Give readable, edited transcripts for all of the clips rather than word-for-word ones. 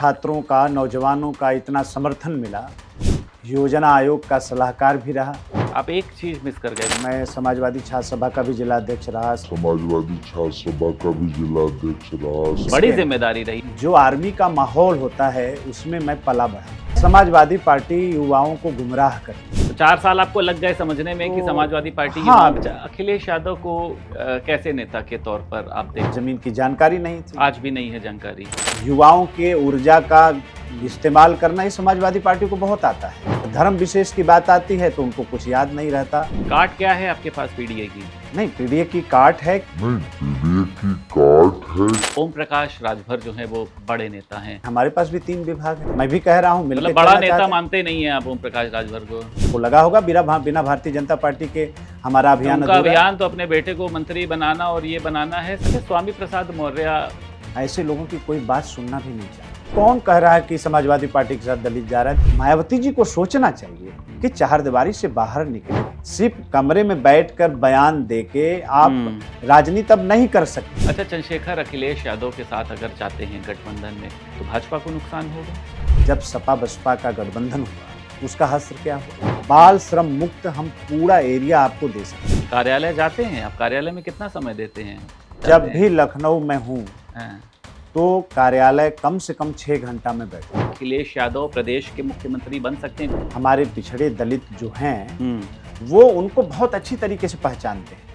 छात्रों का, नौजवानों का इतना समर्थन मिला, योजना आयोग का सलाहकार भी रहा। आप एक चीज मिस कर गए। मैं समाजवादी छात्र सभा का भी जिला अध्यक्ष रहा। समाजवादी छात्र सभा का भी जिला अध्यक्ष रहा। बड़ी जिम्मेदारी रही। जो आर्मी का माहौल होता है उसमें मैं पला बढ़ा। समाजवादी पार्टी युवाओं को गुमराह करती है। तो 4 साल आपको लग गए समझने में कि समाजवादी पार्टी हाँ। अखिलेश यादव को कैसे नेता के तौर पर आप देख, जमीन की जानकारी नहीं थी, आज भी नहीं है जानकारी। युवाओं के ऊर्जा का इस्तेमाल करना ही समाजवादी पार्टी को बहुत आता है। धर्म विशेष की बात आती है तो उनको कुछ याद नहीं रहता। काट क्या है आपके पास पीडीए की? नहीं, पीडीए की काट है। नहीं, पीडीए की काट है। ओम प्रकाश राजभर जो है वो बड़े नेता हैं। हमारे पास भी 3 विभाग है। मैं भी कह रहा हूँ, मतलब बड़ा नेता मानते नहीं है आप ओम प्रकाश राजभर को? लगा होगा बिना भारतीय जनता पार्टी के हमारा अभियान उनका अभियान तो अपने बेटे को मंत्री बनाना और ये बनाना है। स्वामी प्रसाद मौर्य ऐसे लोगों की कोई बात सुनना भी नहीं चाहिए। कौन कह रहा है कि समाजवादी पार्टी के साथ दलित जा रहा है? मायावती जी को सोचना चाहिए कि चारदीवारी से बाहर निकले। सिर्फ कमरे में बैठकर बयान देके आप राजनीति अब नहीं कर सकते। अच्छा, चंद्रशेखर अखिलेश यादव के साथ अगर जाते हैं गठबंधन में तो भाजपा को नुकसान होगा? जब सपा बसपा का गठबंधन हुआ उसका हश्र क्या हुआ? बाल श्रम मुक्त हम पूरा एरिया आपको दे सकते हैं। कार्यालय जाते हैं आप? कार्यालय में कितना समय देते हैं? जब भी लखनऊ में हूँ तो कार्यालय कम से कम 6 घंटा में बैठे। अखिलेश यादव प्रदेश के मुख्यमंत्री बन सकते हैं? हमारे पिछड़े दलित जो हैं वो उनको बहुत अच्छी तरीके से पहचानते हैं।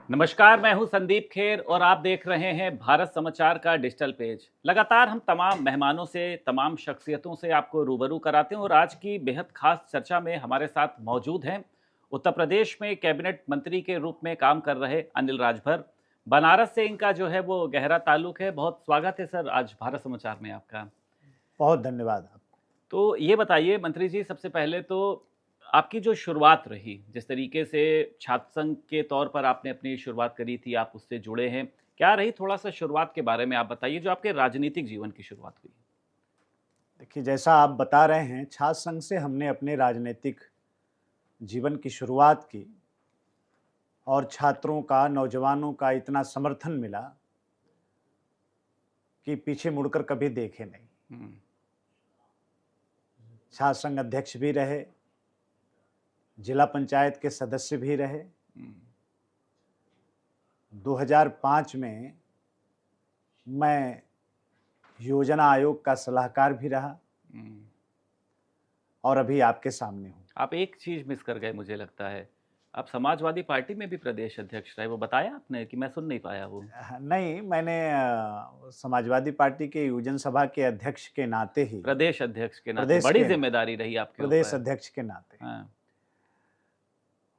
नमस्कार, मैं हूं संदीप खेर और आप देख रहे हैं भारत समाचार का डिजिटल पेज। लगातार हम तमाम मेहमानों से, तमाम शख्सियतों से आपको रूबरू कराते हैं और आज की बेहद खास चर्चा में हमारे साथ मौजूद हैं उत्तर प्रदेश में कैबिनेट मंत्री के रूप में काम कर रहे अनिल राजभर। बनारस से इनका जो है वो गहरा ताल्लुक है। बहुत स्वागत है सर आज भारत समाचार में आपका। बहुत धन्यवाद आपको। तो ये बताइए मंत्री जी, सबसे पहले तो आपकी जो शुरुआत रही, जिस तरीके से छात्र संघ के तौर पर आपने अपनी शुरुआत करी थी, आप उससे जुड़े हैं, क्या रही? थोड़ा सा शुरुआत के बारे में आप बताइए, जो आपके राजनीतिक जीवन की शुरुआत हुई। देखिए, जैसा आप बता रहे हैं, छात्र संघ से हमने अपने राजनीतिक जीवन की शुरुआत की और छात्रों का, नौजवानों का इतना समर्थन मिला कि पीछे मुड़कर कभी देखे नहीं। छात्र संघ अध्यक्ष भी रहे, जिला पंचायत के सदस्य भी रहे। 2005 में मैं योजना आयोग का सलाहकार भी रहा और अभी आपके सामने हूँ। आप एक चीज मिस कर गए, मुझे लगता है आप समाजवादी पार्टी में भी प्रदेश अध्यक्ष रहे। वो बताया आपने कि मैं सुन नहीं पाया वो? नहीं, मैंने समाजवादी पार्टी के योजना सभा के अध्यक्ष के नाते ही, प्रदेश अध्यक्ष के नाते बड़ी जिम्मेदारी रही आपके प्रदेश अध्यक्ष के नाते। हाँ।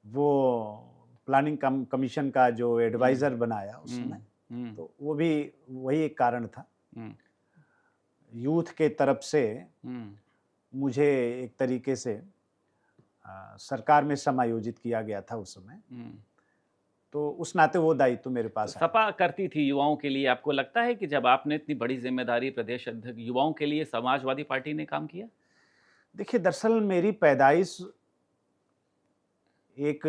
वो प्लानिंग कमीशन का जो एडवाइजर बनाया उसमें, तो वो भी वही एक कारण था। यूथ के तरफ से मुझे एक तरीके से सरकार में समायोजित किया गया था उस समय, तो उस नाते वो दायित्व मेरे पास है। सपा करती थी युवाओं के लिए। आपको लगता है कि जब आपने इतनी बड़ी जिम्मेदारी प्रदेश अध्यक्ष, युवाओं के लिए समाजवादी पार्टी ने काम किया? देखिए, दरअसल मेरी पैदाइश एक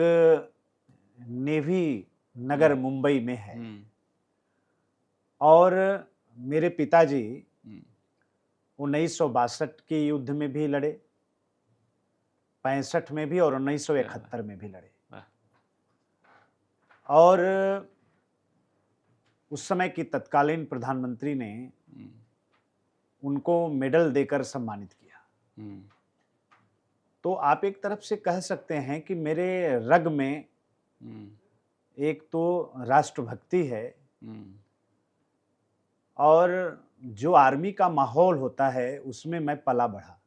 नेवी नगर मुंबई में है और मेरे पिताजी 1962 के युद्ध में भी लड़े, 65 में भी और 1971 में भी लड़े। और उस समय की तत्कालीन प्रधानमंत्री ने उनको मेडल देकर सम्मानित किया। तो आप एक तरफ से कह सकते हैं कि मेरे रग में एक तो राष्ट्रभक्ति है और जो आर्मी का माहौल होता है उसमें मैं पला बढ़ा।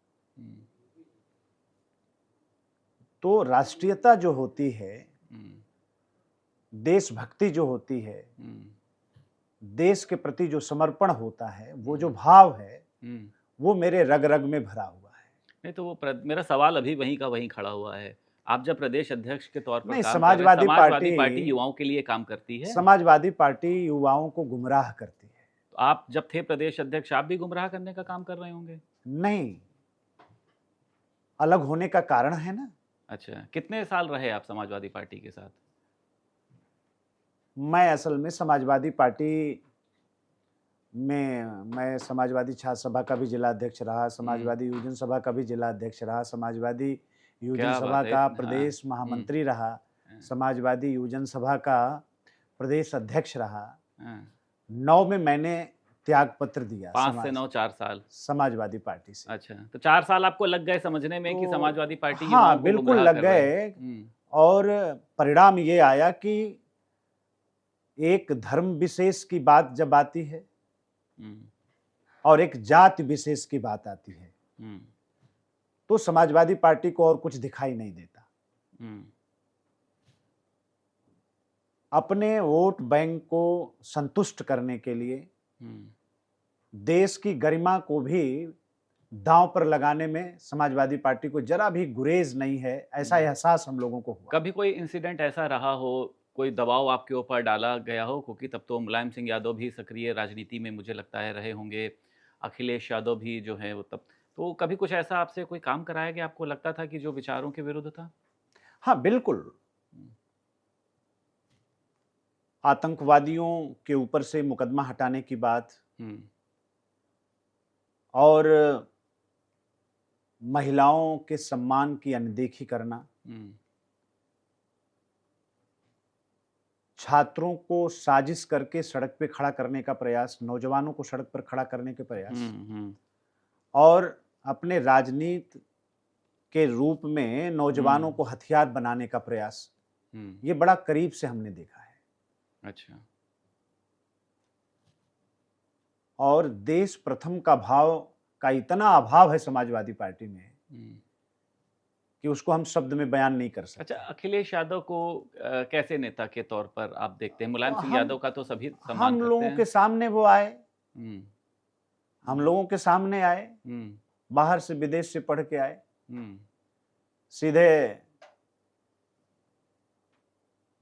तो राष्ट्रीयता जो होती है, देशभक्ति जो होती है, देश के प्रति जो समर्पण होता है, वो जो भाव है, वो मेरे रग रग में भरा हुआ है। नहीं तो वो मेरा सवाल अभी वहीं का वहीं खड़ा हुआ है। आप जब प्रदेश अध्यक्ष के तौर पर नहीं, काम समाजवादी पार्टी युवाओं के लिए काम करती है। समाजवादी पार्टी युवाओं को गुमराह करती है। तो आप जब थे प्रदेश अध्यक्ष, आप भी गुमराह करने का काम कर रहे होंगे? नहीं, अलग होने का कारण है ना। अच्छा, कितने साल रहे आप समाजवादी पार्टी के साथ? मैं असल में समाजवादी पार्टी मैं समाजवादी छात्र सभा का भी जिला अध्यक्ष रहा, समाजवादी युवजन सभा का भी जिला अध्यक्ष रहा, समाजवादी युवजन क्या सभा बात है! का हाँ, प्रदेश महामंत्री रहा, हाँ, समाजवादी युवजन सभा का प्रदेश अध्यक्ष रहा। हाँ। 9 में मैंने त्याग पत्र दिया 5 से 9 4 साल। समाजवादी पार्टी से। अच्छा, तो 4 साल आपको लग गए समझने में कि तो समाजवादी पार्टी हाँ, युवाओं को बिल्कुल गुमराह लग कर रहा है। गए हुँ, और परिणाम ये आया कि एक धर्म विशेष की बात जब आती है हुँ, और एक जाति विशेष की बात आती है, हुँ, तो समाजवादी पार्टी को और कुछ दिखाई नहीं देता। हुँ, अपने वोट बैंक को संतुष्ट करने के लिए हुँ, देश की गरिमा को भी दांव पर लगाने में समाजवादी पार्टी को जरा भी गुरेज नहीं है, ऐसा एहसास हम लोगों को हुआ। कभी कोई इंसिडेंट ऐसा रहा हो, कोई दबाव आपके ऊपर डाला गया हो? क्योंकि तब तो मुलायम सिंह यादव भी सक्रिय राजनीति में मुझे लगता है रहे होंगे, अखिलेश यादव भी जो है वो तब तो कभी कुछ ऐसा आपसे कोई काम कराया गया, आपको लगता था कि जो विचारों के विरुद्ध था? हाँ, बिल्कुल। आतंकवादियों के ऊपर से मुकदमा हटाने की बात हुँ, और महिलाओं के सम्मान की अनदेखी करना, हुँ, छात्रों को साजिश करके सड़क पे खड़ा करने का प्रयास, नौजवानों को सड़क पर खड़ा करने के प्रयास हुँ, हुँ, और अपने राजनीति के रूप में नौजवानों को हथियार बनाने का प्रयास, हुँ, ये बड़ा करीब से हमने देखा है। अच्छा। और देश प्रथम का भाव का इतना अभाव है समाजवादी पार्टी में हुँ। कि उसको हम शब्द में बयान नहीं कर अच्छा, सकते। अखिलेश यादव को कैसे नेता के तौर पर आप देखते हैं? मुलायम तो सिंह यादव का तो सभी सम्मान हम करते लोगों हैं। के सामने वो आए, हुँ, हम लोगों के सामने आए, हुँ, बाहर से विदेश से पढ़ के आए, हुँ, सीधे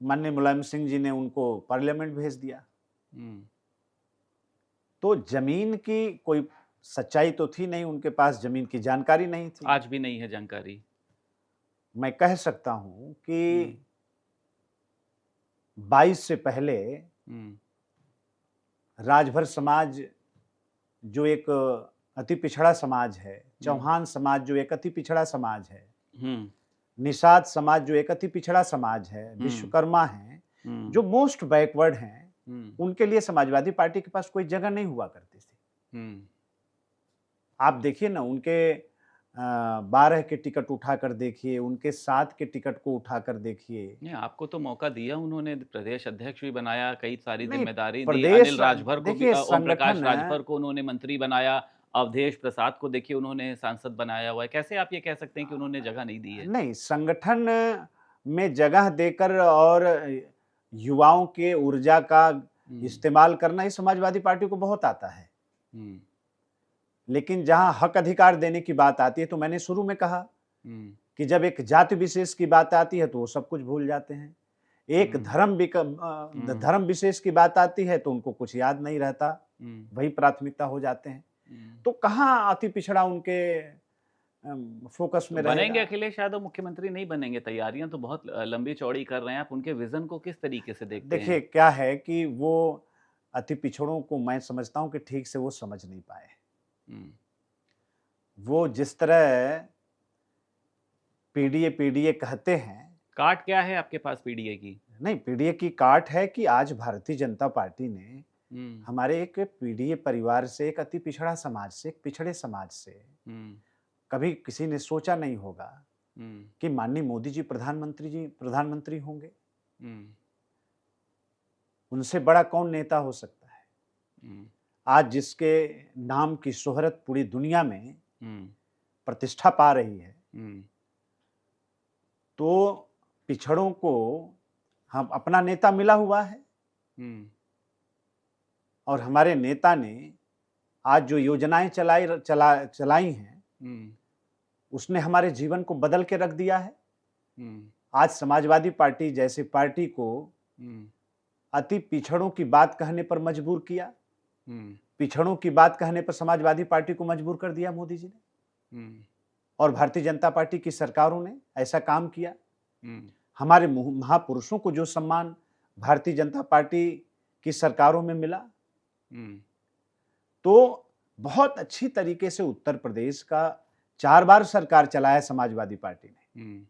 माननीय मुलायम सिंह जी ने उनको पार्लियामेंट भेज दिया। हुँ, तो जमीन की कोई सच्चाई तो थी नहीं, उनके पास जमीन की जानकारी नहीं थी। आज भी नहीं है जानकारी। मैं कह सकता हूं कि हुँ, 22 से पहले हुँ, राजभर समाज जो एक अति पिछड़ा समाज है, चौहान समाज जो एक अति पिछड़ा समाज है, हुँ, निषाद समाज जो एक अति पिछड़ा समाज है, विश्वकर्मा हैं, हुँ, जो मोस्ट बैकवर्ड हैं, हुँ, उनके लिए समाजवादी पार्टी के पास कोई जगह नहीं हुआ करती थी। हुँ, आप देखिए ना, उनके 12 के टिकट उठाकर देखिए, उनके 7 के टिकट को उठाकर देखिए। नहीं आपको तो मौका दिया उन्होंने, प्रदेश अध्यक्ष भी बनाया, कई सारी नहीं, ज़िम्मेदारी दी, प्रदेश अनिल राजभर को भी देखिए ओम प्रकाश संगठन राजभर को उन्होंने मंत्री बनाया, अवधेश प्रसाद को देखिए उन्होंने सांसद बनाया हुआ है। कैसे आप ये कह सकते हैं कि उन्होंने जगह नहीं दी है? नहीं, संगठन में जगह देकर और युवाओं के ऊर्जा का हुँ, इस्तेमाल करना ही समाजवादी पार्टी को बहुत आता है। हुँ, लेकिन जहां हक अधिकार देने की बात आती है, तो मैंने शुरू में कहा हुँ, कि जब एक जाति विशेष की बात आती है तो वो सब कुछ भूल जाते हैं। एक धर्म विशेष की बात आती है तो उनको कुछ याद नहीं रहता, हुँ, वही प्राथमिकता हो जाते हैं। हुँ। तो कहाँ अति पिछड़ा उनके फोकस तो में बनेंगे रहेगा। अखिलेश यादव मुख्यमंत्री नहीं बनेंगे, तैयारियां तो बहुत लंबी चौड़ी कर रहे हैं आप, उनके विजन को किस तरीके से देखते देखिए हैं? क्या है कि वो अति पिछड़ों को मैं समझता हूँ कि ठीक से वो समझ नहीं पाए। हुँ, वो जिस तरह पीडीए पीडीए कहते हैं, काट क्या है आपके पास पीडीए की? नहीं, पीडीए की काट है कि आज भारतीय जनता पार्टी ने हुँ, हमारे एक पीडीए परिवार से, एक अति पिछड़ा समाज से, एक पिछड़े समाज से हुँ, कभी किसी ने सोचा नहीं होगा हुँ, कि माननीय मोदी जी प्रधानमंत्री होंगे। हुँ, उनसे बड़ा कौन नेता हो सकता है? हुँ, आज जिसके नाम की शोहरत पूरी दुनिया में हुँ, प्रतिष्ठा पा रही है, हुँ, तो पिछड़ों को हम अपना नेता मिला हुआ है हुँ, और हमारे नेता ने आज जो योजनाएं चलाई हैं, हुँ, उसने हमारे जीवन को बदल के रख दिया है। हुँ, आज समाजवादी पार्टी जैसी पार्टी को हुँ, अति पिछड़ों की बात कहने पर मजबूर किया, हुँ, पिछड़ों की बात कहने पर समाजवादी पार्टी को मजबूर कर दिया मोदी जी ने, हुँ, और भारतीय जनता पार्टी की सरकारों ने ऐसा काम किया। हुँ, हमारे महापुरुषों को जो सम्मान भारतीय जनता पार्टी की सरकारों में मिला, हुँ, तो बहुत अच्छी तरीके से उत्तर प्रदेश का 4 बार सरकार चलाया समाजवादी पार्टी ने।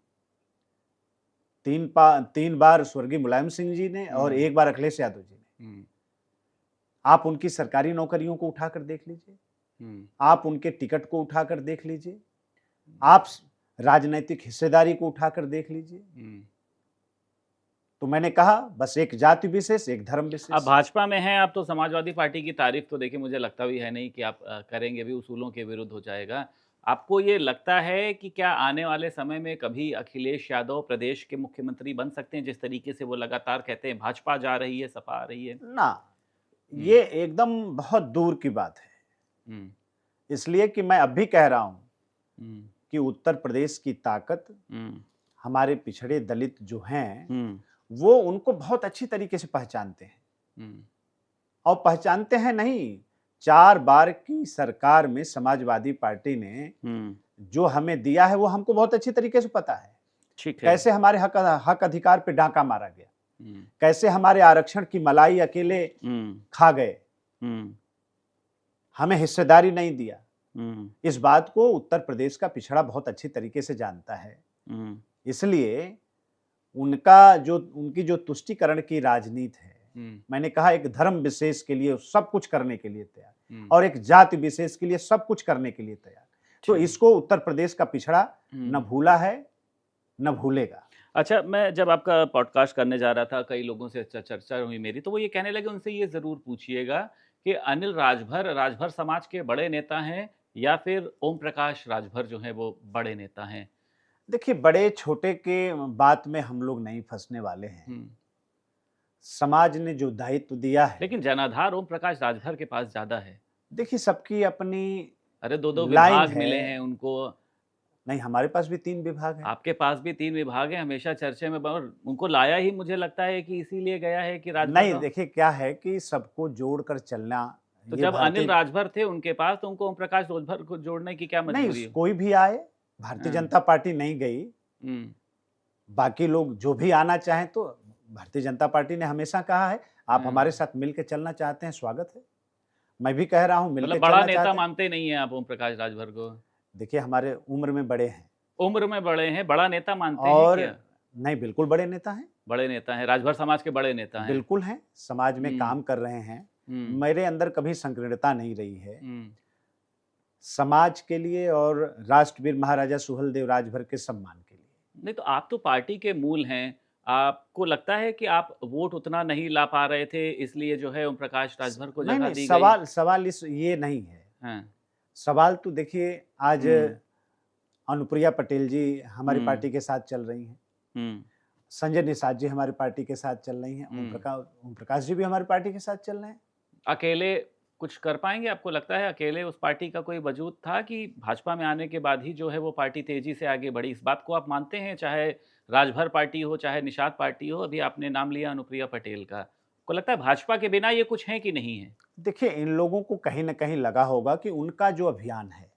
3 बार स्वर्गीय मुलायम सिंह जी ने और 1 बार अखिलेश यादव जी ने। आप उनकी सरकारी नौकरियों को उठाकर देख लीजिए, आप उनके टिकट को उठाकर देख लीजिए, आप राजनीतिक हिस्सेदारी को उठाकर देख लीजिए। तो मैंने कहा बस एक जाति विशेष, एक धर्म विशेष। अब भाजपा में हैं आप, तो समाजवादी पार्टी की तारीफ तो देखिए मुझे लगता भी है नहीं कि आप करेंगे भी, उसूलों के विरुद्ध हो जाएगा। आपको ये लगता है कि क्या आने वाले समय में कभी अखिलेश यादव प्रदेश के मुख्यमंत्री बन सकते हैं, जिस तरीके से वो लगातार कहते हैं भाजपा जा रही है, सपा आ रही है? ना, ये एकदम बहुत दूर की बात है। इसलिए कि मैं अब भी कह रहा हूं कि उत्तर प्रदेश की ताकत हमारे पिछड़े दलित जो हैं वो उनको बहुत अच्छी तरीके से पहचानते हैं। और पहचानते हैं नहीं, 4 बार की सरकार में समाजवादी पार्टी ने जो हमें दिया है वो हमको बहुत अच्छी तरीके से पता है। ठीक है। कैसे हमारे हक अधिकार पे डांका मारा गया, कैसे हमारे आरक्षण की मलाई अकेले खा गए, हमें हिस्सेदारी नहीं दिया। इस बात को उत्तर प्रदेश का पिछड़ा बहुत अच्छी तरीके से जानता है। इसलिए उनकी जो तुष्टीकरण की राजनीति है, मैंने कहा एक धर्म विशेष के लिए सब कुछ करने के लिए तैयार और एक जाति विशेष के लिए सब कुछ करने के लिए तैयार। तो इसको उत्तर प्रदेश का पिछड़ा न भूला है न भूलेगा। अच्छा, मैं जब आपका पॉडकास्ट करने जा रहा था, कई लोगों से चर्चा हुई मेरी, तो वो ये कहने लगे उनसे ये जरूर पूछिएगा कि अनिल राजभर समाज के बड़े नेता हैं या फिर ओम प्रकाश राजभर जो हैं वो बड़े नेता हैं? देखिए, बड़े छोटे के बात में हम लोग नहीं फंसने वाले हैं। समाज ने जो दायित्व दिया है, लेकिन जनाधार ओम प्रकाश राजभर के पास ज्यादा है। देखिए सबकी अपनी, अरे 2 लाइन विभाग मिले हैं उनको। नहीं, हमारे पास भी 3 विभाग हैं। आपके पास भी 3 विभाग हैं, हमेशा चर्चे में, और उनको लाया ही मुझे लगता है कि इसीलिए गया है कि राजभर नहीं, देखिए क्या है कि सबको जोड़कर चलना। तो जब अनिल राजभर थे उनके पास, तो उनको ओम प्रकाश राजभर को जोड़ने की क्या मजबूरी? नहीं, कोई भी आए, भारतीय जनता पार्टी नहीं गई। बाकी लोग जो भी आना चाहें, तो भारतीय जनता पार्टी ने हमेशा कहा है आप हमारे साथ मिलकर चलना चाहते हैं, स्वागत है। मैं भी कह रहा हूं मिलकर मतलब बड़ा नेता मानते नहीं है आप ओम प्रकाश राजभर को? देखिए हमारे उम्र में बड़े हैं। उम्र में बड़े हैं, बड़ा नेता मानते और हैं क्या? नहीं, बिल्कुल बड़े नेता हैं। बड़े नेता हैं, राजभर समाज के बड़े नेता हैं। बिल्कुल हैं, समाज में काम कर रहे हैं। मेरे अंदर कभी संकीर्णता नहीं रही है समाज के लिए और राष्ट्रवीर महाराजा सुहेलदेव राजभर के सम्मान के लिए। नहीं, तो आप तो पार्टी के मूल हैं, आपको लगता है कि आप वोट उतना नहीं ला पा रहे थे, इसलिए जो है ओम प्रकाश राजभर को जगह दी गई? सवाल ये नहीं है। सवाल तो देखिए, आज अनुप्रिया पटेल जी हमारी पार्टी के साथ चल रही हैं, संजय निषाद जी हमारी पार्टी के साथ चल रही हैं, ओम प्रकाश जी भी हमारी पार्टी के साथ चल रहे हैं। अकेले कुछ कर पाएंगे? आपको लगता है अकेले उस पार्टी का कोई वजूद था कि भाजपा में आने के बाद ही जो है वो पार्टी तेजी से आगे बढ़ी? इस बात को आप मानते हैं, चाहे राजभर पार्टी हो चाहे निषाद पार्टी हो? अभी आपने नाम लिया अनुप्रिया पटेल का, आपको लगता है भाजपा के बिना ये कुछ है कि नहीं है? देखिए, इन लोगों को कहीं ना कहीं लगा होगा कि उनका जो अभियान है,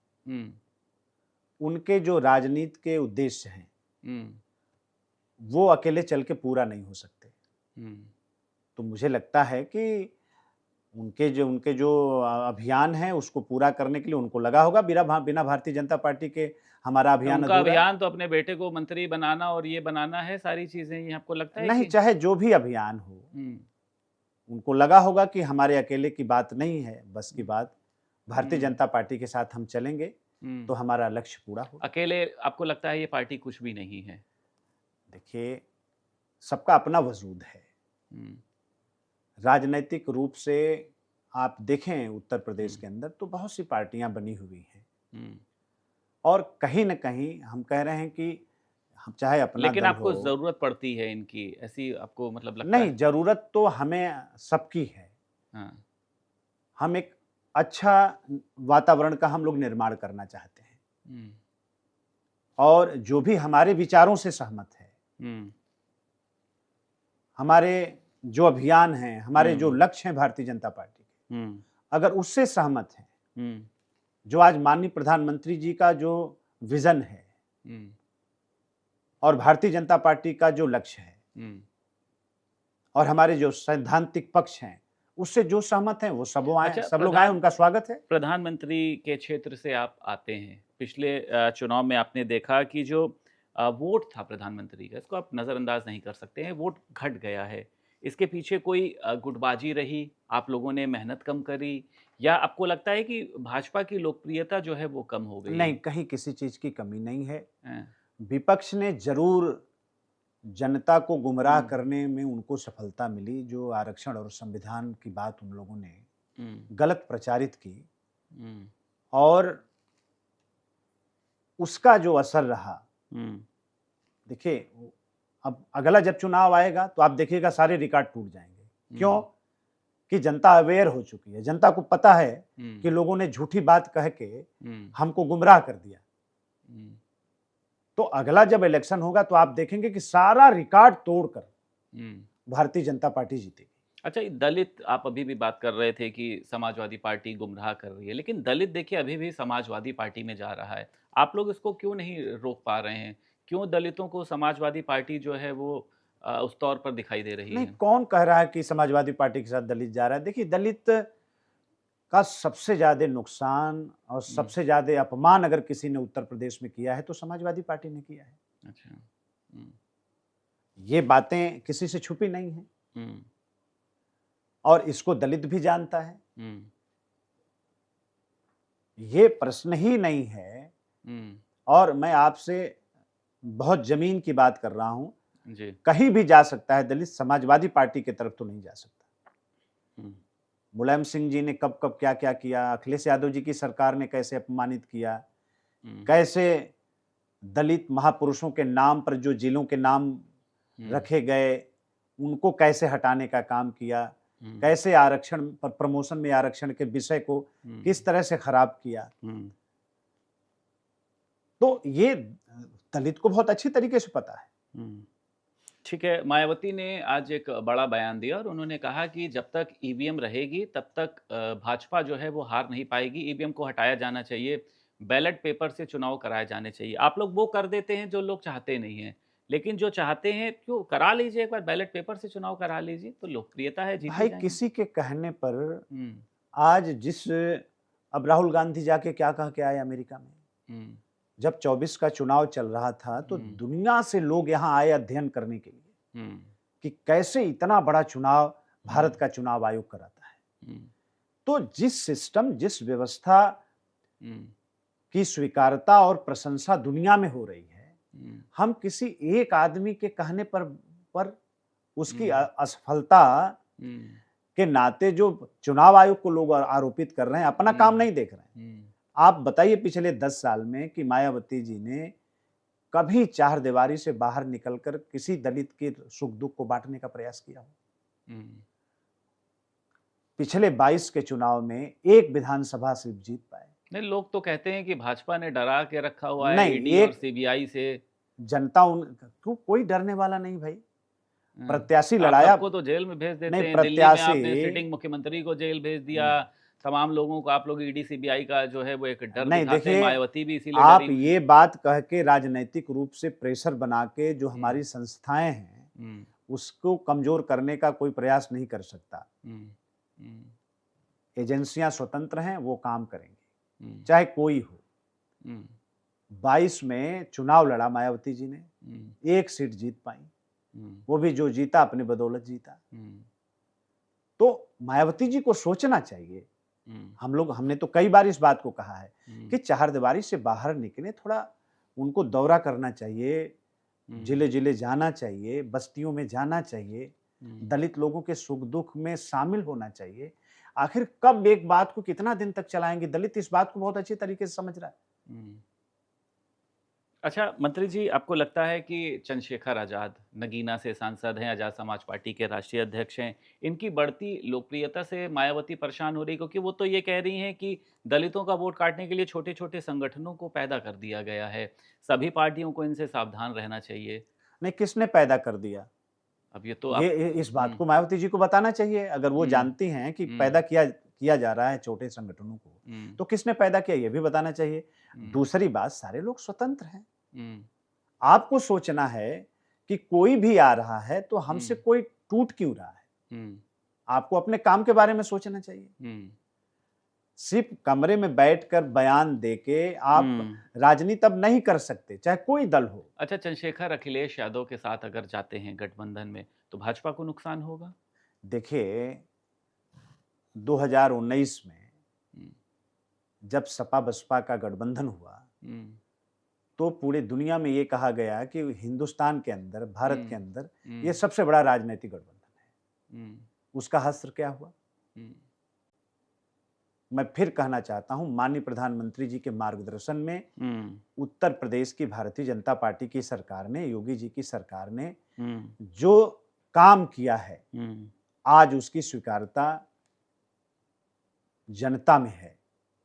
उनके जो राजनीति के उद्देश्य हैं, वो अकेले चल के पूरा नहीं हो सकते। तो मुझे लगता है कि उनके जो अभियान है उसको पूरा करने के लिए उनको लगा होगा बिना भारतीय जनता पार्टी के हमारा अभियान उनका अभियान तो अपने बेटे को मंत्री बनाना और ये बनाना है, सारी चीजें, ये आपको लगता है? नहीं, चाहे जो भी अभियान हो, उनको लगा होगा कि हमारे अकेले की बात नहीं है, बस की बात भारतीय जनता पार्टी के साथ हम चलेंगे तो हमारा लक्ष्य पूरा हो। अकेले आपको लगता है ये पार्टी कुछ भी नहीं है? देखिए, सबका अपना वजूद है। राजनीतिक रूप से आप देखें उत्तर प्रदेश के अंदर तो बहुत सी पार्टियां बनी हुई हैं, और कहीं न कहीं हम कह रहे हैं कि हम चाहे अपना, लेकिन आपको जरूरत पड़ती है इनकी, ऐसी आपको मतलब लगता नहीं है? जरूरत तो हमें सबकी है। हम एक अच्छा वातावरण का हम लोग निर्माण करना चाहते हैं, और जो भी हमारे विचारों से सहमत है, हमारे जो अभियान हैं, हमारे जो लक्ष्य हैं भारतीय जनता पार्टी के, अगर उससे सहमत हैं, जो आज माननीय प्रधानमंत्री जी का जो विजन है और भारतीय जनता पार्टी का जो लक्ष्य है और हमारे जो सैद्धांतिक पक्ष हैं, उससे जो सहमत हैं वो सब आए, अच्छा, सब लोग आए, उनका स्वागत है। प्रधानमंत्री के क्षेत्र से आप आते हैं। पिछले चुनाव में आपने देखा कि जो वोट था प्रधानमंत्री का, इसको आप नज़रअंदाज नहीं कर सकते हैं, वोट घट गया है। इसके पीछे कोई गुटबाजी रही, आप लोगों ने मेहनत कम करी, या आपको लगता है कि भाजपा की लोकप्रियता जो है वो कम हो गई नहीं, है? कहीं किसी चीज की कमी नहीं है। हाँ, विपक्ष ने जरूर जनता को गुमराह हम्म, करने में उनको सफलता मिली, जो आरक्षण और संविधान की बात उन लोगों ने हम्म, गलत प्रचारित की, हम्म, और उसका जो असर रहा, हम्म, देखिए, अब अगला जब चुनाव आएगा तो आप देखिएगा सारे रिकॉर्ड टूट जाएंगे। क्यों? कि जनता अवेयर हो चुकी है, जनता को पता है कि लोगों ने झूठी बात कह के हमको गुमराह कर दिया। हम्म, तो अगला जब इलेक्शन होगा तो आप देखेंगे कि सारा रिकॉर्ड तोड़कर भारतीय जनता पार्टी जीतेगी। अच्छा, ये दलित आप अभी भी बात कर रहे थे कि समाजवादी पार्टी गुमराह कर रही है, लेकिन दलित देखिए अभी भी समाजवादी पार्टी में जा रहा है। आप लोग इसको क्यों नहीं रोक पा रहे हैं? क्यों दलितों को समाजवादी पार्टी जो है वो उस तौर पर दिखाई दे रही नहीं, है? कौन कह रहा है कि समाजवादी पार्टी के साथ दलित जा रहा है? देखिए, दलित का सबसे ज्यादा नुकसान और सबसे ज्यादा अपमान अगर किसी ने उत्तर प्रदेश में किया है तो समाजवादी पार्टी ने किया है। अच्छा। हम्म, ये बातें किसी से छुपी नहीं है, हम्म, और इसको दलित भी जानता है। हम्म, ये प्रश्न ही नहीं है। हम्म, और मैं आपसे बहुत जमीन की बात कर रहा हूं, जी। कहीं भी जा सकता है दलित, समाजवादी पार्टी की तरफ तो नहीं जा सकता। हम्म, मुलायम सिंह जी ने कब कब क्या क्या किया, अखिलेश यादव जी की सरकार ने कैसे अपमानित किया, कैसे दलित महापुरुषों के नाम पर जो जिलों के नाम रखे गए उनको कैसे हटाने का काम किया, कैसे आरक्षण पर, प्रमोशन में आरक्षण के विषय को किस तरह से खराब किया। तो ये दलित को बहुत अच्छी तरीके से पता है। ठीक है, मायावती ने आज एक बड़ा बयान दिया और उन्होंने कहा कि जब तक ईवीएम रहेगी तब तक भाजपा जो है वो हार नहीं पाएगी, ईवीएम को हटाया जाना चाहिए, बैलेट पेपर से चुनाव कराए जाने चाहिए। आप लोग वो कर देते हैं जो लोग चाहते नहीं हैं, लेकिन जो चाहते हैं क्यों करा लीजिए, एक बार बैलेट पेपर से चुनाव करा लीजिए, तो लोकप्रियता है, जीत भाई, जाएंगे। किसी के कहने पर हम्म, आज अब राहुल गांधी जाके क्या कह के आए अमेरिका में? हम्म, जब 24 का चुनाव चल रहा था तो दुनिया से लोग यहाँ आए अध्ययन करने के लिए कि कैसे इतना बड़ा चुनाव भारत का चुनाव आयोग कराता है। तो जिस सिस्टम, जिस व्यवस्था की स्वीकारता और प्रशंसा दुनिया में हो रही है, हम किसी एक आदमी के कहने पर उसकी असफलता के नाते जो चुनाव आयोग को लोग आरोपित कर रहे हैं, अपना काम नहीं देख रहे हैं। आप बताइए पिछले 10 साल में कि मायावती जी ने कभी चारदीवारी से बाहर निकलकर किसी दलित के सुख दुख को बांटने का प्रयास किया हो? पिछले 22 के चुनाव में एक विधानसभा सीट जीत पाए। नहीं, लोग तो कहते हैं कि भाजपा ने डरा के रखा हुआ है नहीं, ईडी और सीबीआई से। जनता क्यों, कोई डरने वाला नहीं भाई। प्रत्याशी लड़ाया, सबको तो जेल में भेज देते हैं। प्रत्याशी, दिल्ली में आपने सिटिंग मुख्यमंत्री को जेल भेज दिया, तमाम लोगों को आप लोग ईडी सीबीआई का जो है वो एक डर नहीं, दिखाते हैं। मायावती भी इसीलिए आप डरी। ये बात कह के राजनीतिक रूप से प्रेशर बना के जो हमारी संस्थाएं हैं उसको कमजोर करने का कोई प्रयास नहीं कर सकता। एजेंसियां स्वतंत्र हैं, वो काम करेंगी चाहे कोई हो। 22 में चुनाव लड़ा मायावती जी ने, एक सीट जीत पाई, वो भी जो जीता अपनी बदौलत जीता। तो मायावती जी को सोचना चाहिए। हमने तो कई बार इस बात को कहा है कि चारदीवारी से बाहर निकले, थोड़ा उनको दौरा करना चाहिए, जिले जिले जाना चाहिए, बस्तियों में जाना चाहिए, दलित लोगों के सुख दुख में शामिल होना चाहिए। आखिर कब एक बात को कितना दिन तक चलाएंगे? दलित इस बात को बहुत अच्छी तरीके से समझ रहा है। अच्छा मंत्री जी, आपको लगता है कि चंद्रशेखर आजाद नगीना से सांसद हैं, आजाद समाज पार्टी के राष्ट्रीय अध्यक्ष हैं, इनकी बढ़ती लोकप्रियता से मायावती परेशान हो रही, क्योंकि वो तो ये कह रही हैं कि दलितों का वोट काटने के लिए छोटे छोटे संगठनों को पैदा कर दिया गया है, सभी पार्टियों को इनसे सावधान रहना चाहिए। नहीं, किसने पैदा कर दिया? अब ये तो इस बात को मायावती जी को बताना चाहिए। अगर वो जानती हैं कि पैदा किया जा रहा है छोटे संगठनों को, तो किसने पैदा किया ये भी बताना चाहिए। दूसरी बात, सारे लोग स्वतंत्र हैं। आपको सोचना है कि कोई भी आ रहा है तो हमसे कोई टूट क्यों रहा है। आपको अपने काम के बारे में सोचना चाहिए। सिर्फ कमरे में बैठकर बयान देके आप राजनीति अब नहीं कर सकते, चाहे कोई दल हो। अच्छा, चंद्रशेखर अखिलेश यादव के साथ अगर जाते हैं गठबंधन में तो भाजपा को नुकसान होगा? देखिए 2019 में हम्म, जब सपा बसपा का गठबंधन हुआ हम्म, तो पूरे दुनिया में ये कहा गया कि हिंदुस्तान के अंदर, भारत के अंदर हम्म, ये सबसे बड़ा राजनीतिक गठबंधन है। हम्म, उसका हश्र क्या हुआ? हम्म, मैं फिर कहना चाहता हूं, माननीय प्रधानमंत्री जी के मार्गदर्शन में हम्म, उत्तर प्रदेश की भारतीय जनता पार्टी की सरकार ने, योगी जी की सरकार ने हम्म, जो काम किया है, हम्म, आज उसकी स्वीकार्यता जनता में है।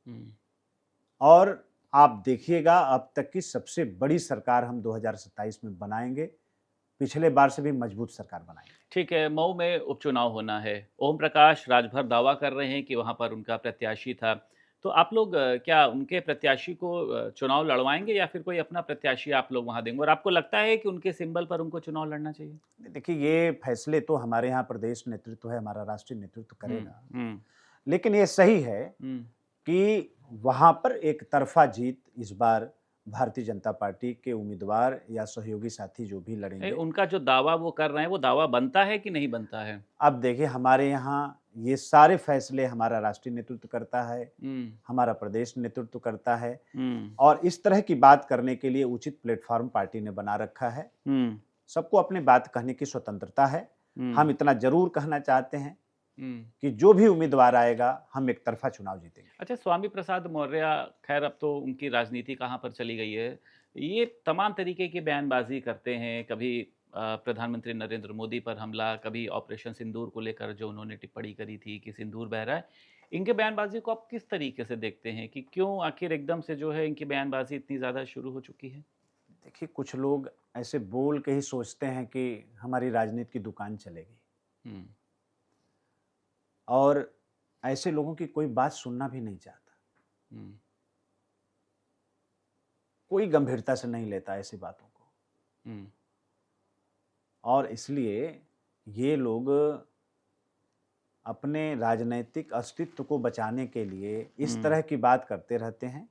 हम्म। और आप देखिएगा अब तक की सबसे बड़ी सरकार हम 2027 में बनाएंगे, पिछले बार से भी मजबूत सरकार बनाएंगे। ठीक है, मऊ में उपचुनाव होना है। ओम प्रकाश राजभर दावा कर रहे हैं कि वहां पर उनका प्रत्याशी था। तो आप लोग क्या उनके प्रत्याशी को चुनाव लड़वाएंगे या फिर कोई अपना प्रत्याशी आप लोग वहां देंगे? और आपको लगता है कि उनके सिंबल पर उनको चुनाव लड़ना चाहिए? देखिए ये फैसले तो हमारे यहाँ प्रदेश नेतृत्व है, हमारा राष्ट्रीय नेतृत्व हम्म, करेगा, हम्म, लेकिन ये सही है हम्म। कि वहां पर एक तरफा जीत इस बार भारतीय जनता पार्टी के उम्मीदवार या सहयोगी साथी जो भी नहीं, लड़ेंगे। उनका जो दावा वो कर रहे हैं वो दावा बनता है कि नहीं बनता है? अब देखिए हमारे यहाँ ये सारे फैसले हमारा राष्ट्रीय नेतृत्व करता है, हमारा प्रदेश नेतृत्व करता है, और इस तरह की बात करने के लिए उचित प्लेटफॉर्म पार्टी ने बना रखा है। सबको अपनी बात कहने की स्वतंत्रता है। हम इतना जरूर कहना चाहते हैं कि जो भी उम्मीदवार आएगा हम एक तरफा चुनाव जीतेंगे। अच्छा, स्वामी प्रसाद मौर्य, खैर अब तो उनकी राजनीति कहाँ पर चली गई है। ये तमाम तरीके की बयानबाजी करते हैं, कभी प्रधानमंत्री नरेंद्र मोदी पर हमला, कभी ऑपरेशन सिंदूर को लेकर जो उन्होंने टिप्पणी करी थी कि सिंदूर बह रहा है। इनके बयानबाजी को आप किस तरीके से देखते हैं कि क्यों आखिर एकदम से जो है इनकी बयानबाजी इतनी ज़्यादा शुरू हो चुकी है? देखिए कुछ लोग ऐसे बोल के ही सोचते हैं कि हमारी राजनीति की दुकान चलेगी, हम्म, और ऐसे लोगों की कोई बात सुनना भी नहीं चाहता, हम्म, कोई गंभीरता से नहीं लेता ऐसी बातों को, हम्म, और इसलिए ये लोग अपने राजनीतिक अस्तित्व को बचाने के लिए इस तरह की बात करते रहते हैं,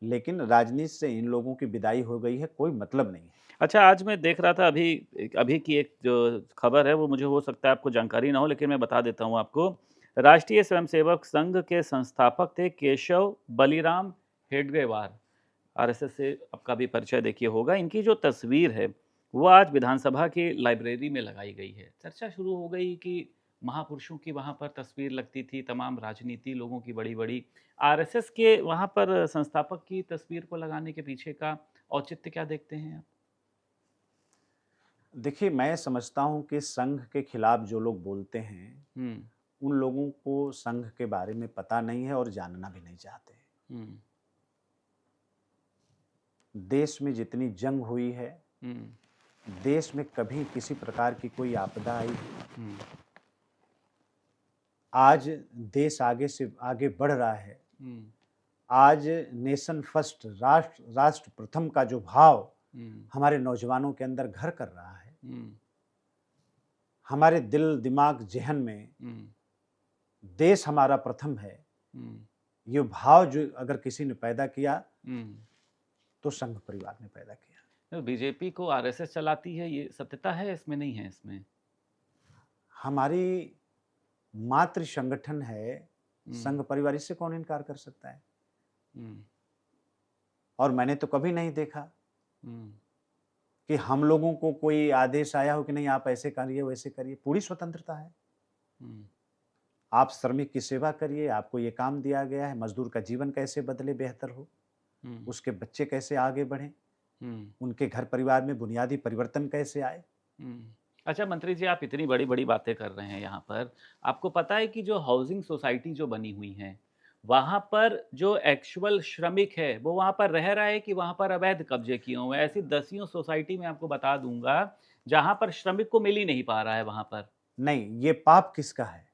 लेकिन राजनीति से इन लोगों की विदाई हो गई है, कोई मतलब नहीं है। अच्छा, आज मैं देख रहा था अभी की एक जो खबर है वो मुझे हो सकता है आपको जानकारी ना हो, लेकिन मैं बता देता हूँ आपको। राष्ट्रीय स्वयंसेवक संघ के संस्थापक थे केशव बलिराम हेडगेवार। आरएसएस से आपका भी परिचय देखिए होगा। इनकी जो तस्वीर है वो आज विधानसभा की लाइब्रेरी में लगाई गई है। चर्चा शुरू हो गई कि महापुरुषों की वहाँ पर तस्वीर लगती थी, तमाम राजनीति लोगों की बड़ी बड़ी। आरएसएस के वहाँ पर संस्थापक की तस्वीर को लगाने के पीछे का औचित्य क्या देखते हैं आप? देखिए मैं समझता हूं कि संघ के खिलाफ जो लोग बोलते हैं उन लोगों को संघ के बारे में पता नहीं है और जानना भी नहीं चाहते। देश में जितनी जंग हुई है, देश में कभी किसी प्रकार की कोई आपदा आई, आज देश आगे से आगे बढ़ रहा है। आज नेशन फर्स्ट, राष्ट्र प्रथम का जो भाव हमारे नौजवानों के अंदर घर कर रहा है, हमारे दिल दिमाग जहन में देश हमारा प्रथम है, ये भाव जो अगर किसी ने पैदा किया तो संघ परिवार ने पैदा किया। बीजेपी को आरएसएस चलाती है, ये सत्यता है इसमें? नहीं है इसमें? हमारी मातृ संगठन है संघ परिवार, इससे कौन इनकार कर सकता है? और मैंने तो कभी नहीं देखा कि हम लोगों को कोई आदेश आया हो कि नहीं आप ऐसे करिए वैसे करिए। पूरी स्वतंत्रता है, आप श्रमिक की सेवा करिए, आपको ये काम दिया गया है, मजदूर का जीवन कैसे बदले, बेहतर हो, उसके बच्चे कैसे आगे बढ़ें, उनके घर परिवार में बुनियादी परिवर्तन कैसे आए। अच्छा मंत्री जी, आप इतनी बड़ी बड़ी बातें कर रहे हैं यहाँ पर, आपको पता है कि जो हाउसिंग सोसाइटी जो बनी हुई है वहाँ पर जो एक्चुअल श्रमिक है वो वहाँ पर रह रहा है कि वहाँ पर अवैध कब्जे किए हुए हैं? ऐसी दसियों सोसाइटी में आपको बता दूंगा जहाँ पर श्रमिक को मिल ही नहीं पा रहा है। वहाँ पर नहीं, ये पाप किसका है?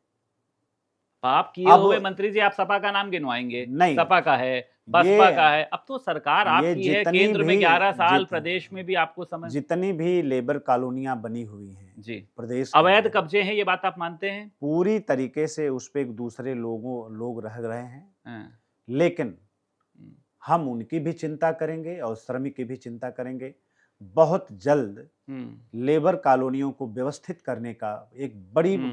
पाप किए हुए मंत्री जी आप सपा का नाम गिनवाएंगे? नहीं, सपा का है, बसपा का है, अब तो सरकार ये आपकी है, जितनी केंद्र में भी 11 साल, जित- प्रदेश में भी आपको समय। जितनी भी लेबर कॉलोनियां बनी हुई हैं जी, प्रदेश के अवैध अंदर, कब्जे हैं, ये बात आप मानते हैं? पूरी तरीके से उस पे एक दूसरे लोग रह रहे हैं। हाँ, लेकिन हम्म, हम उनकी भी चिंता करेंगे और श्रमिक की भी चिंता करेंगे। बहुत जल्द लेबर कॉलोनियों को व्यवस्थित करने का एक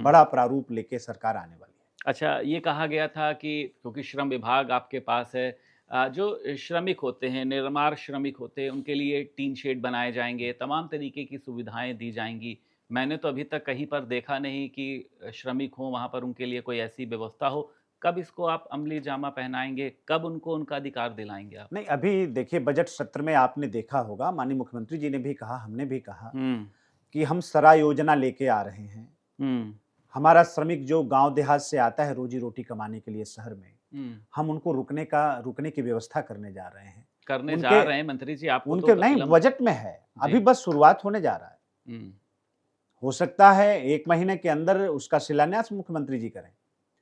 बड़ा प्रारूप लेके सरकार आने वाली है। अच्छा, ये कहा गया था कि क्योंकि श्रम विभाग आपके पास है, जो श्रमिक होते हैं, निर्माण श्रमिक होते हैं, उनके लिए टीन शेड बनाए जाएंगे, तमाम तरीके की सुविधाएं दी जाएंगी। मैंने तो अभी तक कहीं पर देखा नहीं कि श्रमिक हों, वहाँ पर उनके लिए कोई ऐसी व्यवस्था हो। कब इसको आप अमली जामा पहनाएंगे? कब उनको उनका अधिकार दिलाएंगे आप? नहीं, अभी देखिए बजट सत्र में आपने देखा होगा, माननीय मुख्यमंत्री जी ने भी कहा, हमने भी कहा हुँ, कि हम सरा योजना लेके आ रहे हैं। हुँ, हमारा श्रमिक जो गांव देहात से आता है रोजी रोटी कमाने के लिए शहर में, हुँ। हम उनको रुकने की व्यवस्था करने जा रहे हैं। करने जा उनके रहे हैं मंत्री जी, आपको तो उनके नहीं, कलम। बजट में है, जी। अभी बस शुरुआत होने जा रहा है। हुँ, हो सकता है 1 महीने के अंदर उसका शिलान्यास मुख्यमंत्री जी करें।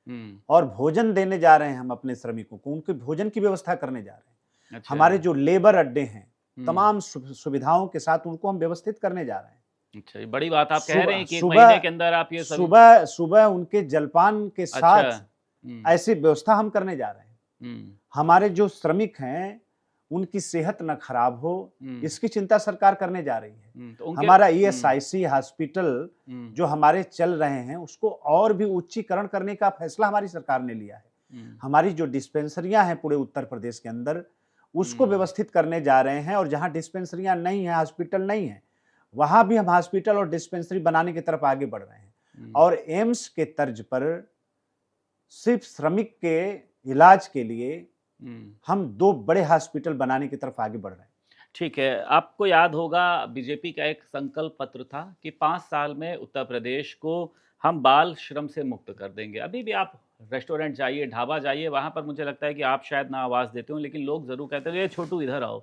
हुँ, और भोजन देने जा रहे हैं हम अपने श्रमिकों को, उनके भोजन की व्यवस्था करने जा रहे हैं। अच्छा। हमारे जो लेबर अड्डे हैं, हुँ। तमाम सुविधाओं के साथ उनको हम व्यवस्थित करने जा रहे हैं। अच्छा, ये बड़ी बात आप कह रहे हैं कि 1 सुबह महीने के अंदर आप ये सभी। सुबह सुबह उनके जलपान के अच्छा। साथ हुँ, ऐसी व्यवस्था हम करने जा रहे हैं। हुँ, हमारे जो श्रमिक हैं, उनकी सेहत न खराब हो, इसकी चिंता सरकार करने जा रही है। तो उनके। हमारा ईएसआईसी हॉस्पिटल हुँ, जो हमारे चल रहे हैं, उसको और भी उच्चीकरण करने का फैसला हमारी सरकार ने लिया है। हमारी जो डिस्पेंसरियां हैं पूरे उत्तर प्रदेश के अंदर, उसको व्यवस्थित करने जा रहे हैं। और जहां डिस्पेंसरियां नहीं है, हॉस्पिटल नहीं है, वहां भी हम हॉस्पिटल और डिस्पेंसरी बनाने की तरफ आगे बढ़ रहे हैं। और एम्स के तर्ज पर सिर्फ श्रमिक के इलाज के लिए हम 2 बड़े हॉस्पिटल बनाने की तरफ आगे बढ़ रहे हैं। ठीक है, आपको याद होगा बीजेपी का एक संकल्प पत्र था कि 5 साल में उत्तर प्रदेश को हम बाल श्रम से मुक्त कर देंगे। अभी भी आप रेस्टोरेंट जाइए, ढाबा जाइए, वहाँ पर मुझे लगता है कि आप शायद ना आवाज़ देते हो, लेकिन लोग ज़रूर कहते हैं, "ये छोटू इधर आओ।"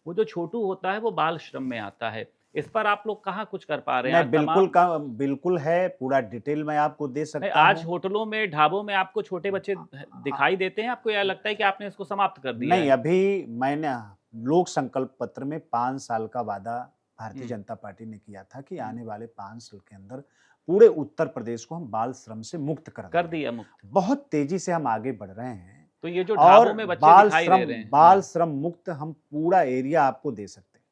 वो जो छोटू होता है वो बाल श्रम में आता है। इस पर आप लोग कहाँ कुछ कर पा रहे हैं? नहीं, आज तमाम। बिल्कुल है, पूरा डिटेल मैं आपको दे नहीं, सकता आज हूँ। होटलों में, ढाबों में आपको छोटे बच्चे दिखाई देते हैं? आपको यह लगता है कि आपने इसको समाप्त कर दिया नहीं, है? अभी मैंने लोक संकल्प पत्र में 5 साल का वादा भारतीय जनता पार्टी ने किया था कि आने वाले 5 साल के अंदर पूरे उत्तर प्रदेश को हम बाल श्रम से मुक्त कर कर देंगे। दिया मुक्त। बहुत तेजी से हम आगे बढ़ रहे हैं। तो ये जो और ढाबों में बच्चे दिखाई दे रहे हैं। बाल श्रम मुक्त हम पूरा एरिया आपको दे सकते हैं,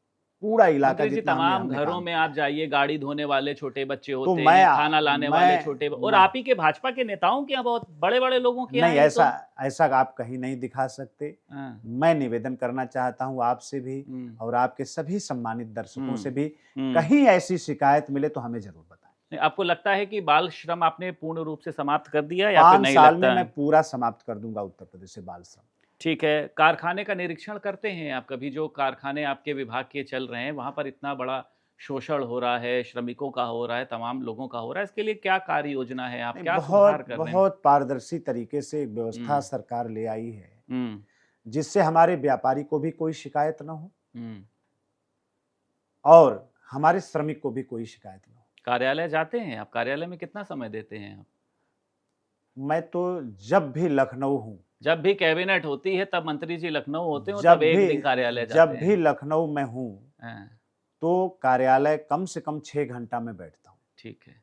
पूरा इलाका मंत्री जी, जितना तमाम हमने घरों काम में किया आप है। जाइए, गाड़ी धोने वाले छोटे बच्चे तो होते हैं, खाना लाने वाले छोटे, और मैं आप ही के भाजपा के नेताओं के यहाँ, बहुत बड़े-बड़े लोगों के यहाँ नहीं, ये ऐसा तो। ऐसा आप कहीं नहीं दिखा सकते। हाँ, मैं निवेदन करना चाहता हूँ आपसे भी और आपके सभी सम्मानित दर्शकों से भी, कहीं ऐसी शिकायत मिले तो हमें जरूर बताएं। नहीं, आपको लगता है कि बाल श्रम आपने पूर्ण रूप से समाप्त कर दिया या फिर 5 नहीं साल लगता में है? मैं पूरा समाप्त कर दूंगा उत्तर प्रदेश से बाल श्रम। ठीक है, कारखाने का निरीक्षण करते हैं आप कभी? जो कारखाने आपके विभाग के चल रहे हैं, वहाँ पर इतना बड़ा शोषण हो रहा है, श्रमिकों का हो रहा है, तमाम लोगों का हो रहा है, इसके लिए क्या कार्य योजना है? आप नहीं, क्या सुधार बहुत कर रहे हैं? बहुत पारदर्शी तरीके से एक व्यवस्था हुँ, सरकार ले आई है, हुँ, जिससे हमारे व्यापारी को भी कोई शिकायत न हो हुँ। और हमारे श्रमिक को भी कोई शिकायत न हो। कार्यालय जाते हैं आप? कार्यालय में कितना समय देते हैं आप? मैं तो जब भी लखनऊ हूँ, जब भी कैबिनेट होती है तब मंत्री जी लखनऊ होते हो, जब तब एक भी दिन कार्यालय जब जाते भी हैं? लखनऊ में हूँ, हाँ, तो कार्यालय कम से कम 6 घंटा में बैठता हूँ। ठीक है।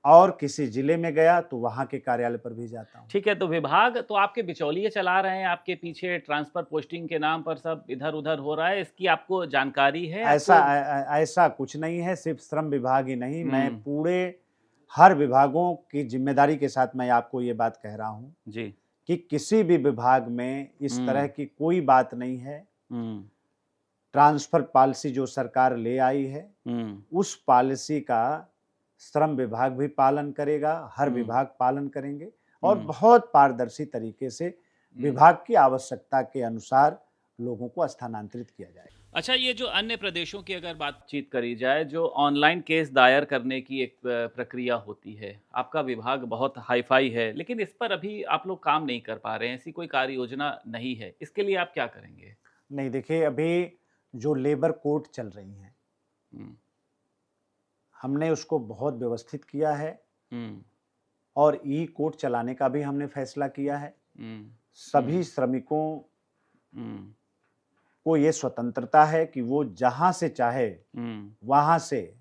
और किसी जिले में गया तो वहां के कार्यालय पर भी जाता हूँ। ठीक है, तो विभाग तो आपके बिचौलिए चला रहे हैं, आपके पीछे ट्रांसफर पोस्टिंग के नाम पर सब इधर-उधर हो रहा है, इसकी आपको जानकारी है? ऐसा कुछ नहीं है, सिर्फ श्रम विभाग ही नहीं, मैं हुँ, पूरे हर विभागों की जिम्मेदारी के साथ मैं आपको ये बात कह रहा हूँ जी। कि किसी भी विभाग में इस तरह की कोई बात नहीं है। हुँ, ट्रांसफर पॉलिसी जो सरकार ले आई है, हुँ, उस पॉलिसी का श्रम विभाग भी पालन करेगा, हर हुँ, विभाग पालन करेंगे और हुँ, बहुत पारदर्शी तरीके से विभाग की आवश्यकता के अनुसार लोगों को स्थानांतरित किया जाएगा। अच्छा, ये जो अन्य प्रदेशों की अगर बातचीत करी जाए, जो ऑनलाइन केस दायर करने की एक प्रक्रिया होती है, आपका विभाग बहुत हाई-फाई है, लेकिन इस पर अभी आप लोग काम नहीं कर पा रहे हैं, ऐसी कोई कार्य योजना नहीं है। इसके लिए आप क्या करेंगे? नहीं, देखिए अभी जो लेबर कोर्ट चल रही हैं, हुँ, हमने उसको बहुत व्यवस्थित किया है हुँ, और ई कोर्ट चलाने का भी हमने फैसला किया है। हुँ, सभी श्रमिकों हम्म, को ये स्वतंत्रता है कि वो जहां से चाहे वहां से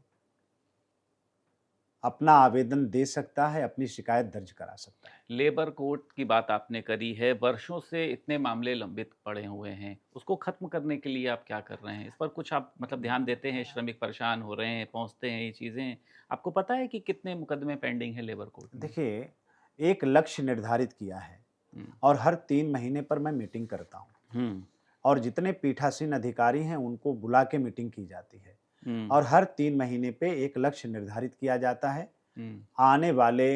अपना आवेदन दे सकता है, अपनी शिकायत दर्ज करा सकता है। लेबर कोड की बात आपने करी है, वर्षों से इतने मामले लंबित पड़े हुए हैं, उसको खत्म करने के लिए आप क्या कर रहे हैं? इस पर कुछ आप मतलब ध्यान देते हैं? श्रमिक परेशान हो रहे हैं, पहुंचते हैं ये चीज़ें, आपको पता है कि कितने मुकदमे पेंडिंग है लेबर कोड में? देखिए, एक लक्ष्य निर्धारित किया है हम्म, और हर 3 महीने पर मैं मीटिंग करता हूँ हम्म, और जितने पीठासीन अधिकारी हैं उनको बुला के मीटिंग की जाती है हम्म, और हर 3 महीने पे एक लक्ष्य निर्धारित किया जाता है। हम्म, आने वाले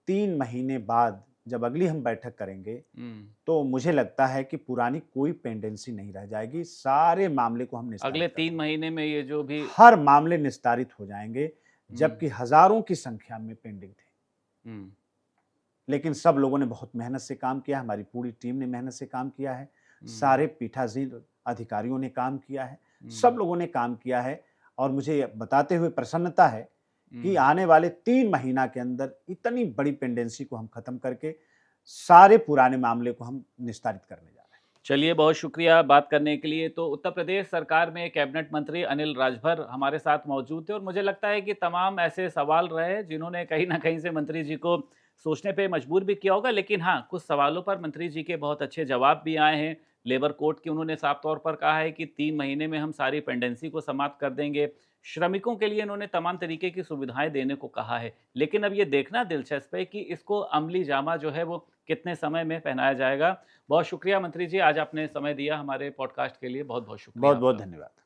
3 महीने बाद जब अगली हम बैठक करेंगे, हम्म। तो मुझे लगता है कि पुरानी कोई पेंडेंसी नहीं रह जाएगी, सारे मामले को हम अगले निस्तारित कर 3 देंगे। महीने में ये जो भी हर मामले निस्तारित हो जाएंगे, जबकि हज़ारों की संख्या में पेंडिंग थे। हम्म, लेकिन सब लोगों ने बहुत मेहनत से काम किया, हमारी पूरी टीम ने मेहनत से काम किया है, हम्म, सारे पीठासीन अधिकारियों ने काम किया है, सब हम्म, लोगों ने काम किया है और मुझे ये बताते हुए प्रसन्नता है कि हम्म। आने वाले 3 महीना के अंदर इतनी बड़ी पेंडेंसी को हम खत्म करके सारे पुराने मामले को हम निस्तारित करने जा रहे हैं। चलिए, बहुत शुक्रिया बात करने के लिए। तो उत्तर प्रदेश सरकार में कैबिनेट मंत्री अनिल राजभर हमारे साथ मौजूद थे और मुझे लगता है कि तमाम ऐसे सवाल रहे जिन्होंने कहीं न कहीं से मंत्री जी को सोचने पे मजबूर भी किया होगा। लेकिन हाँ, कुछ सवालों पर मंत्री जी के बहुत अच्छे जवाब भी आए हैं। लेबर कोड की उन्होंने साफ तौर पर कहा है कि 3 महीने में हम सारी पेंडेंसी को समाप्त कर देंगे। श्रमिकों के लिए इन्होंने तमाम तरीके की सुविधाएँ देने को कहा है। लेकिन अब ये देखना दिलचस्प है कि इसको अमली जामा जो है वो कितने समय में पहनाया जाएगा। बहुत शुक्रिया मंत्री जी, आज आपने समय दिया हमारे पॉडकास्ट के लिए। बहुत-बहुत शुक्रिया बहुत बहुत आपका। धन्यवाद।